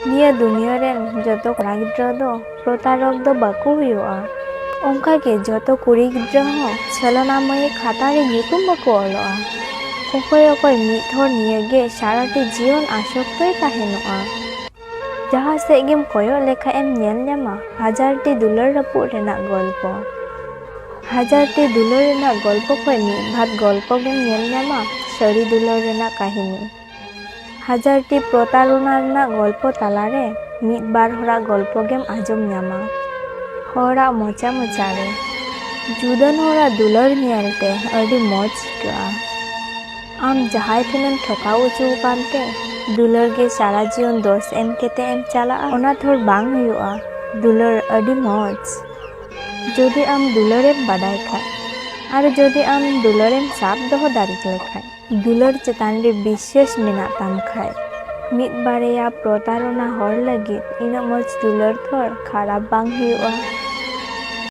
निया दुनिया रेन जतो कड़ा गिद्रा दो प्रतारक दो बाको हुआ ओंका के जतो कुड़ी गिद्रा हो छलनामय खाता रे ᱧᱩᱛᱩᱢ बाको ऑलोआ ओकोय ओकोय मिद हर निया गे साराटी जीवन आसक्तय ताहेनोआ जहाँ से गेम कोयो लेखा एम नेल ᱧᱟᱢᱟ हाजारटी दुलार रपुड़ रेना गल्प हाजारटी दुलार रेना गल्प खोय मिद भात गल्प गेम नेल ᱧᱟᱢᱟ सारी दुलार रेना काहिनी हाजारटी प्रतारणा रेना गल्प तालारे मिद बार हरा गल्प गेम आजम ᱧᱟᱢᱟ हरा मोचा मोचा रे जुदान हरा दुलार नेलते अडी मौज का आम जहाय ठेनेम ठकाव उचू कानते दुलार गे सारा जीवन दोष एम केते एम चला ओना थोर बांग हुआ दुलार अडी मौज जदि आम दुलारेम बाडाय खाय आर जदि आम दुलारेम साब दोहो दारिक लेखाय दुलार चेतान रे विश्वास मेना ताम खाय मिद बारेया प्रतारणा हर लगित इना मौज दुलार थोर खराब बांग हुआ।